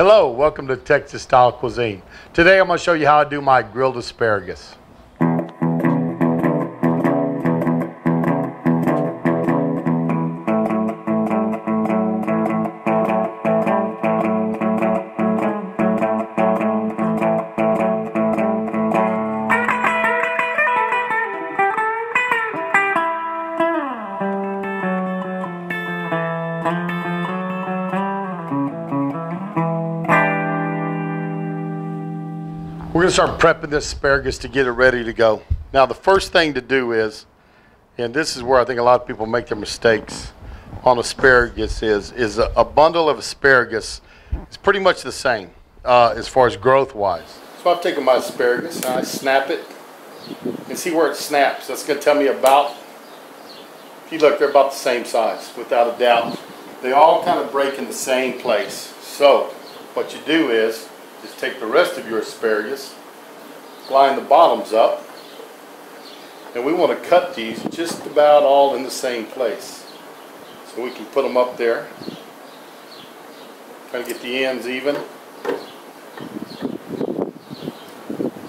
Hello, welcome to Texas Style Cuisine. Today I'm going to show you how I do my grilled asparagus. We're going to start prepping this asparagus to get it ready to go. Now the first thing to do is, and this is where I think a lot of people make their mistakes on asparagus, is a bundle of asparagus is pretty much the same as far as growth wise. So I've taken my asparagus and I snap it and see where it snaps. That's going to tell me about, if you look, they're about the same size without a doubt. They all kind of break in the same place. So what you do is just take the rest of your asparagus, line the bottoms up, and we want to cut these just about all in the same place. So we can put them up there, try to get the ends even.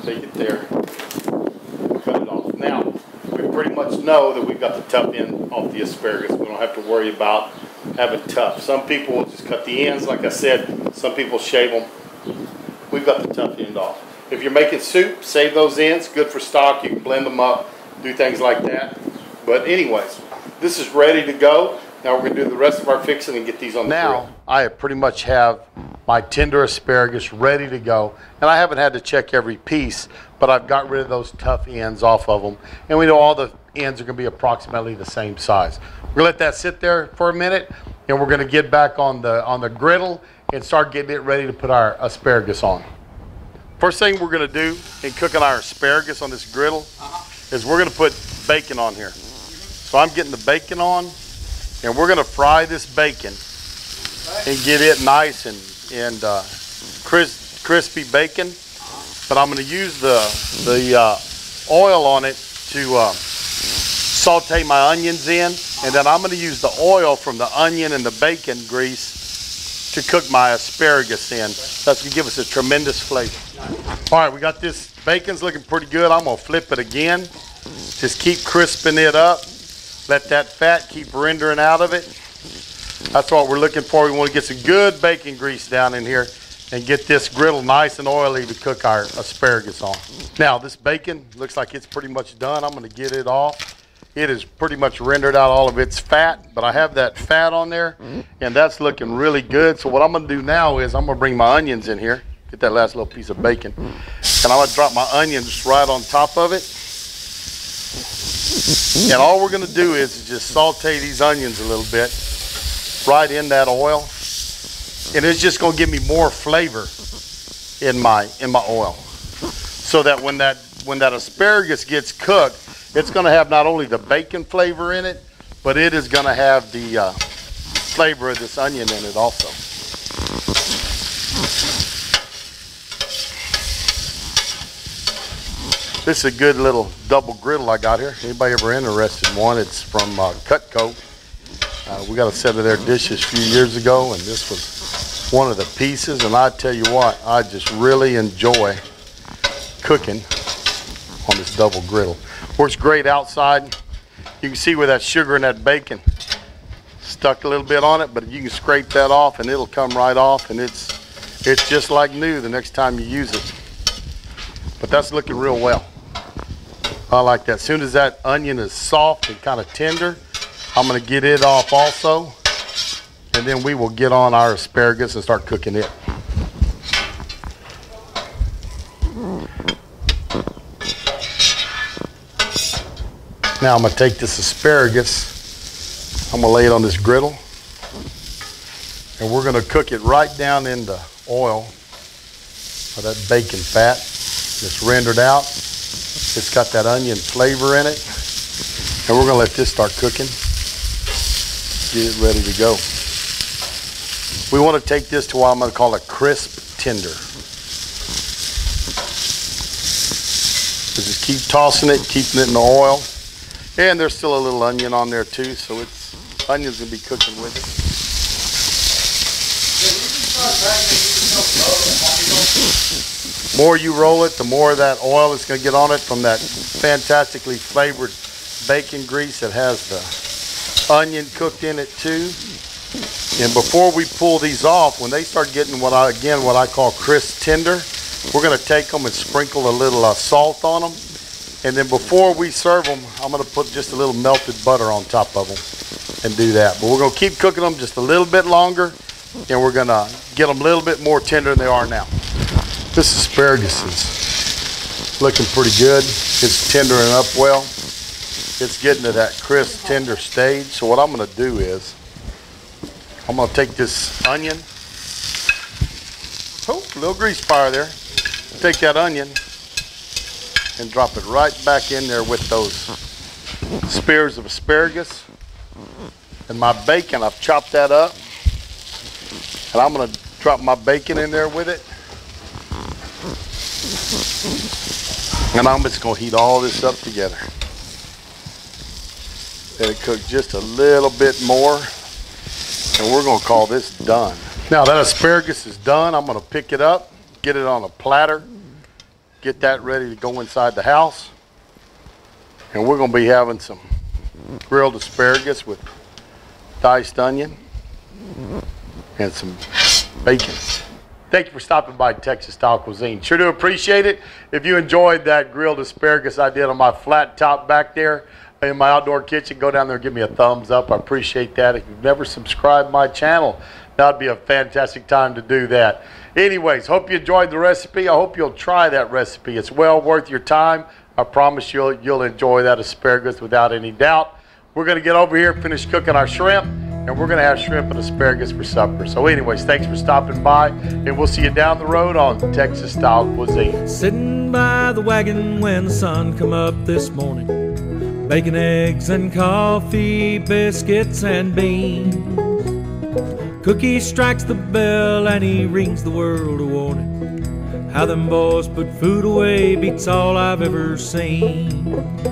Take it there, cut it off. Now, we pretty much know that we've got the tough end off the asparagus. We don't have to worry about having tough. Some people will just cut the ends, like I said, some people shave them. We've got the tough end off. If you're making soup, save those ends. Good for stock. You can blend them up, do things like that. But anyways, this is ready to go. Now we're going to do the rest of our fixing and get these on the grill. Now I pretty much have my tender asparagus ready to go. And I haven't had to check every piece, but I've got rid of those tough ends off of them. And we know all the ends are going to be approximately the same size. We're going to let that sit there for a minute, and we're going to get back on the griddle and start getting it ready to put our asparagus on. First thing we're going to do in cooking our asparagus on this griddle is we're going to put bacon on here. So I'm getting the bacon on, and we're going to fry this bacon and get it nice and crispy bacon. But I'm going to use the oil on it to saute my onions in, and then I'm going to use the oil from the onion and the bacon grease to cook my asparagus in. That's going to give us a tremendous flavor. All right, we got this bacon's looking pretty good. I'm going to flip it again. Just keep crisping it up. Let that fat keep rendering out of it. That's what we're looking for. We want to get some good bacon grease down in here and get this griddle nice and oily to cook our asparagus on. Now, this bacon looks like it's pretty much done. I'm going to get it off. It is pretty much rendered out all of its fat, but I have that fat on there, and that's looking really good. So what I'm going to do now is I'm going to bring my onions in here, get that last little piece of bacon, and I'm going to drop my onions right on top of it. And all we're going to do is just saute these onions a little bit right in that oil, and it's just going to give me more flavor in my oil, so that when that asparagus gets cooked, it's going to have not only the bacon flavor in it, but it is going to have the flavor of this onion in it also. This is a good little double griddle I got here. Anybody ever interested in one? It's from Cutco. We got a set of their dishes a few years ago, and this was one of the pieces. And I tell you what, I just really enjoy cooking on this double griddle. Works great outside. You can see where that sugar and that bacon stuck a little bit on it, but you can scrape that off and it'll come right off, and it's just like new the next time you use it. But that's looking real well. I like that. As soon as that onion is soft and kind of tender, I'm going to get it off also, and then we will get on our asparagus and start cooking it. Now I'm going to take this asparagus, I'm going to lay it on this griddle, and we're going to cook it right down in the oil of that bacon fat. It's rendered out. It's got that onion flavor in it, and we're going to let this start cooking. Get it ready to go. We want to take this to what I'm going to call a crisp tender. So just keep tossing it, keeping it in the oil. And there's still a little onion on there too, so onion's gonna be cooking with it. more you roll it, the more of that oil is going to get on it from that fantastically flavored bacon grease that has the onion cooked in it too. And before we pull these off, when they start getting what I call crisp tender, we're going to take them and sprinkle a little salt on them. And then before we serve them, I'm going to put just a little melted butter on top of them and do that. But we're going to keep cooking them just a little bit longer, and we're going to get them a little bit more tender than they are now. This asparagus is looking pretty good. It's tendering up well. It's getting to that crisp, tender stage. So what I'm going to do is I'm going to take this onion. Oh, a little grease fire there. Take that onion and drop it right back in there with those spears of asparagus. And my bacon, I've chopped that up. And I'm going to drop my bacon in there with it. And I'm just going to heat all this up together. Let it cook just a little bit more. And we're going to call this done. Now that asparagus is done, I'm going to pick it up, get it on a platter, get that ready to go inside the house. And we're going to be having some grilled asparagus with diced onion and some bacon. Thank you for stopping by Texas Style Cuisine. Sure do appreciate it. If you enjoyed that grilled asparagus I did on my flat top back there in my outdoor kitchen, go down there and give me a thumbs up. I appreciate that. If you've never subscribed to my channel, that would be a fantastic time to do that. Anyways, hope you enjoyed the recipe. I hope you'll try that recipe. It's well worth your time. I promise you'll enjoy that asparagus without any doubt. We're going to get over here, finish cooking our shrimp, and we're going to have shrimp and asparagus for supper. So anyways, thanks for stopping by, and we'll see you down the road on Texas Style Cuisine. Sitting by the wagon when the sun come up this morning, bacon, eggs, and coffee, biscuits, and beans. Cookie strikes the bell and he rings the world a warning. How them boys put food away beats all I've ever seen.